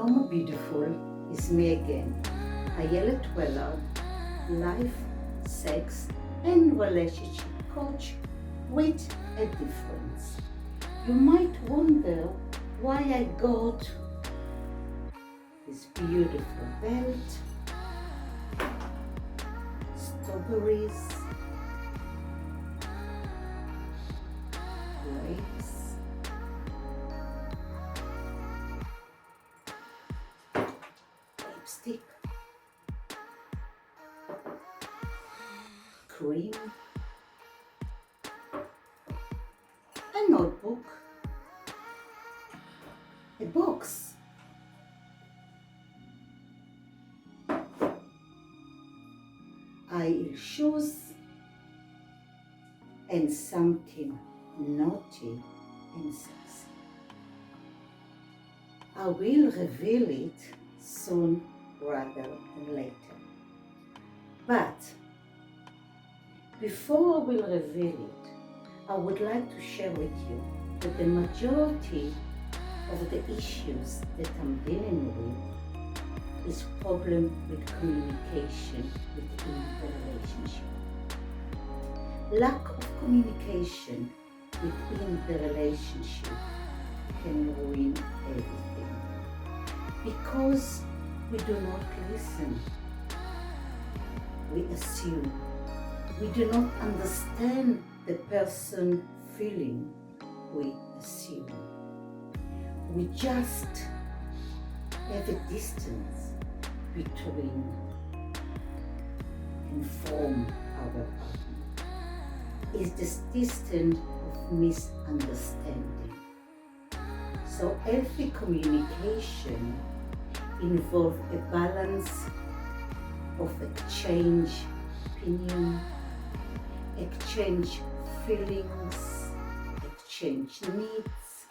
Shalom beautiful, it's me again, Ayelet Weller, life, sex and relationship coach with a difference. You might wonder why I got this beautiful belt, strawberries, grapes, lipstick, cream, a notebook, a box, high heel shoes, and something naughty and sexy. I will reveal it soon rather than later. But before I will reveal it, I would like to share with you that the majority of the issues that I'm dealing with is problem with communication within the relationship. Lack of communication within the relationship can ruin everything because we do not listen. We assume. We do not understand the person feeling. We assume. We just have a distance between and from our partner. It's this distance of misunderstanding. So healthy communication involves a balance of exchange opinion, exchange feelings, exchange needs.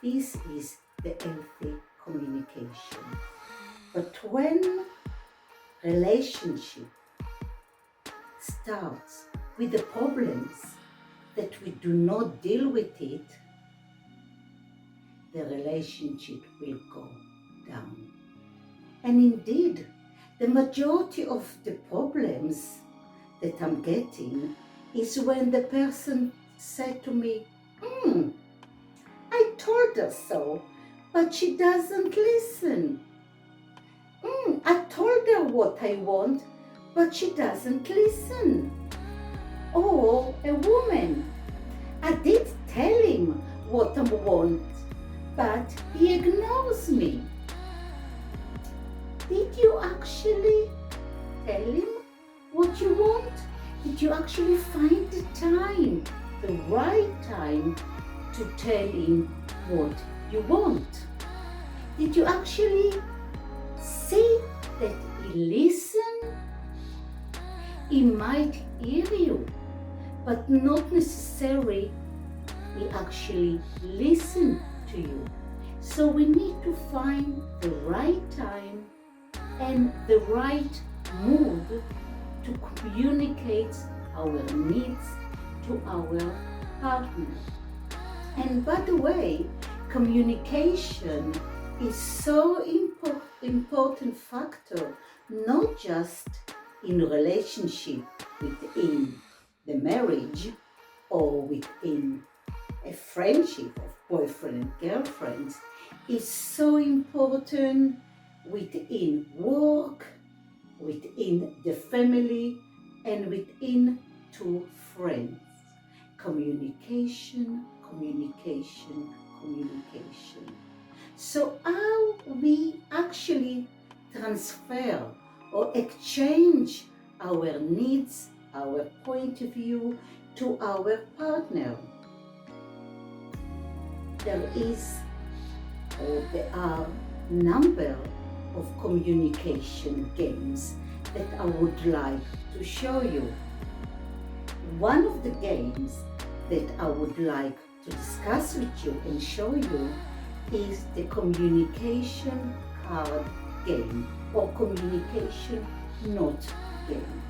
This is the healthy communication. But when relationship starts with the problems that we do not deal with it, the relationship will go down. And indeed, the majority of the problems that I'm getting is when the person said to me, I told her so, but she doesn't listen. I told her what I want, but she doesn't listen. Or a woman, I did tell him what I want, but he ignores me. Did you actually tell him what you want? Did you actually find the time, the right time to tell him what you want? Did you actually see that he listened? He might hear you, but not necessarily he actually listened to you. So we need to find the right time and the right mood to communicate our needs to our partner. And by the way, communication is so important factor, not just in relationship within the marriage or within a friendship of boyfriend and girlfriend. It's so important within work, within the family, and within two friends. Communication, communication, communication. So how we actually transfer or exchange our needs, our point of view to our partner. There are number of communication games that I would like to show you. One of the games that I would like to discuss with you and show you is the communication card game or communication note game.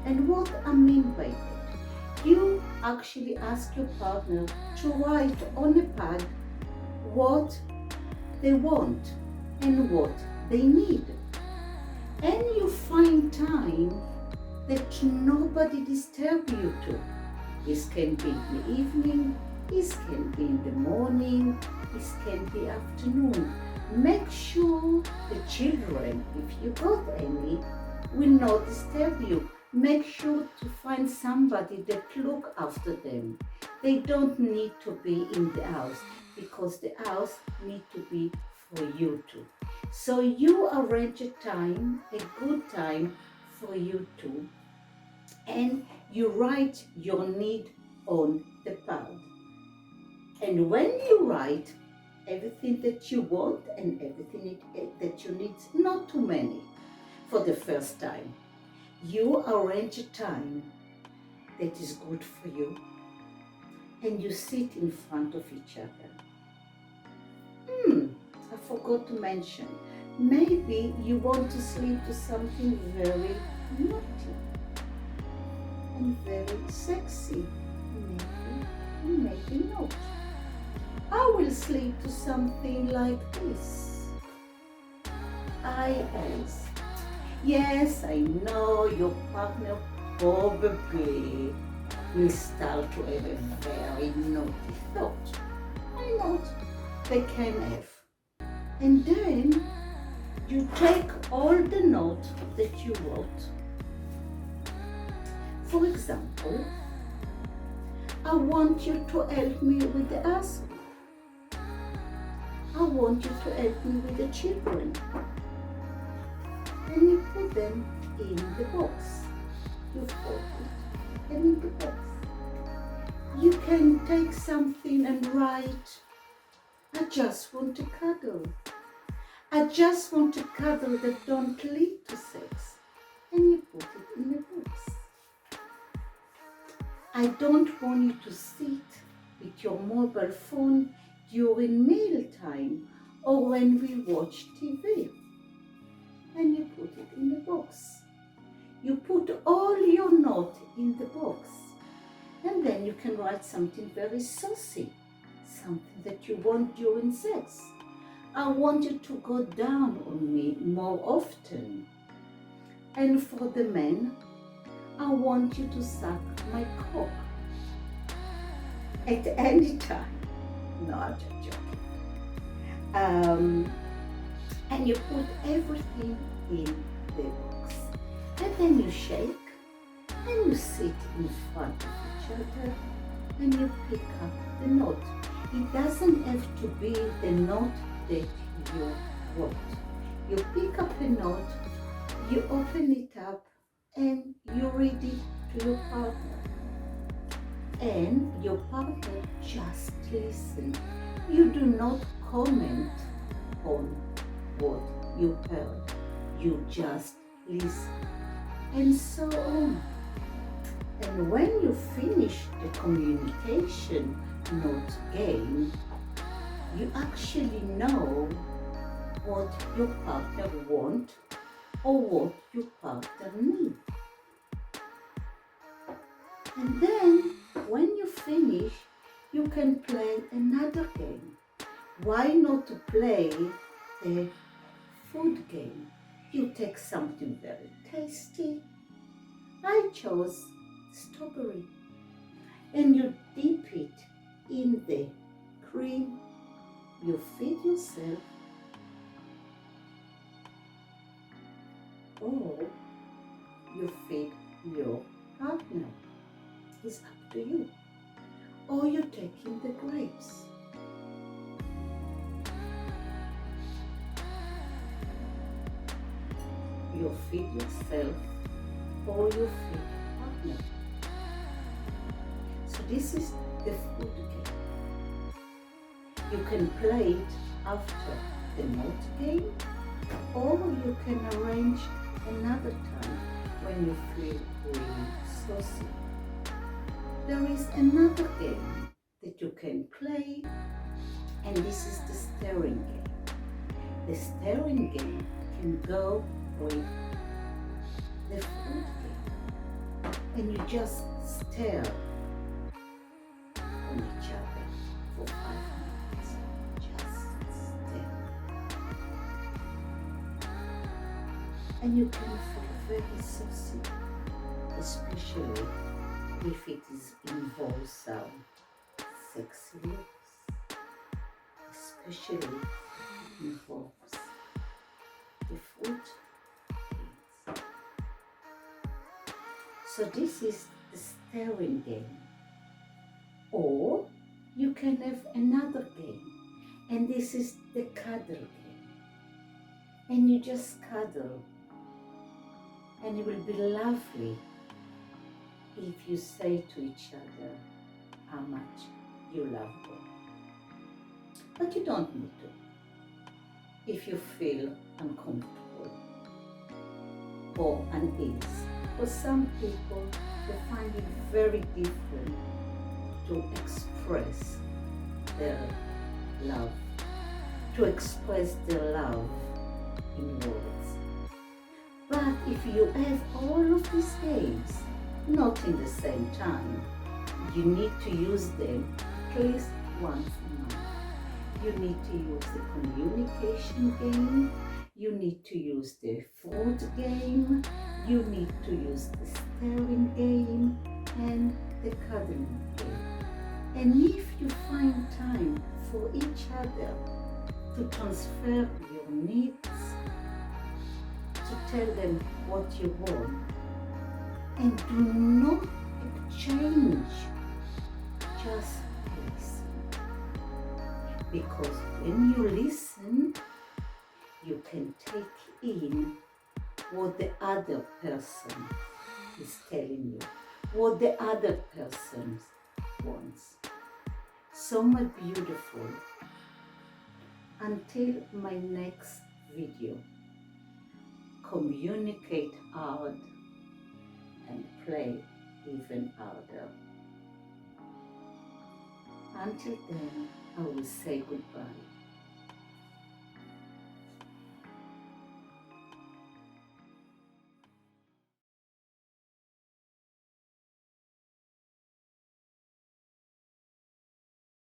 And what I mean by that, you actually ask your partner to write on a pad what they want. and what they need. And you find time that nobody disturb you to. This can be in the evening, this can be in the morning, this can be afternoon. Make sure the children, if you got any, will not disturb you. Make sure to find somebody that look after them. They don't need to be in the house because the house need to be for you two. So you arrange a time, a good time for you two, and you write your need on the pad. And when you write everything that you want and everything that you need, not too many for the first time, you arrange a time that is good for you and you sit in front of each other. I forgot to mention, maybe you want to sleep to something very naughty and very sexy. Maybe not. I will sleep to something like this. I ask. Yes, I know your partner probably will start to have a very naughty thought. Why not? They can have. And then you take all the notes that you wrote. For example, I want you to help me with the house. I want you to help me with the children. And you put them in the box. You put them in the box. You can take something and write, I just want to cuddle. I just want to cuddle that don't lead to sex. And you put it in the box. I don't want you to sit with your mobile phone during mealtime or when we watch TV. And you put it in the box. You put all your notes in the box. And then you can write something very saucy, something that you want during sex. I want you to go down on me more often. And for the men, I want you to suck my cock at any time. No, I'm just joking. And you put everything in the box. And then you shake and you sit in front of each other and you pick up the note. It doesn't have to be the note that you want. You pick up a note, you open it up, and you read it to your partner. And your partner just listen. You do not comment on what you heard. You just listen. And so on. And when you finish the communication note game, you actually know what your partner wants or what your partner needs. And then when you finish, you can play another game. Why not to play a food game? You take something very tasty. I chose strawberry. And you dip it in the cream. You feed yourself. Or you feed your partner. It's up to you. Or you take in the grapes. You feed yourself or you feed your partner. So this is the food game. You can play it after the note game, or you can arrange another time when you feel really saucy. There is another game that you can play, and this is the staring game. The staring game can go with the food game, and you just stare on each other for 5 minutes. Just stare. and you can feel very sexy, especially if it is involves some sexy looks, especially if it involves the food. So this is the staring game. Or you can have another game, and this is the cuddle game. And you just cuddle, and it will be lovely if you say to each other how much you love them. But you don't need to if you feel uncomfortable or unease. For some people, they find it very different to express their love, to express their love in words. But if you have all of these games, not in the same time, you need to use them at least once a month. You need to use the communication game, you need to use the food game, you need to use the staring game, and the cuddling game. And if you find time for each other to transfer your needs, to tell them what you want, and do not exchange, just listen. Because when you listen, you can take in what the other person is telling you, what the other person wants. So my beautiful, until my next video, communicate hard and play even harder. Until then, I will say goodbye.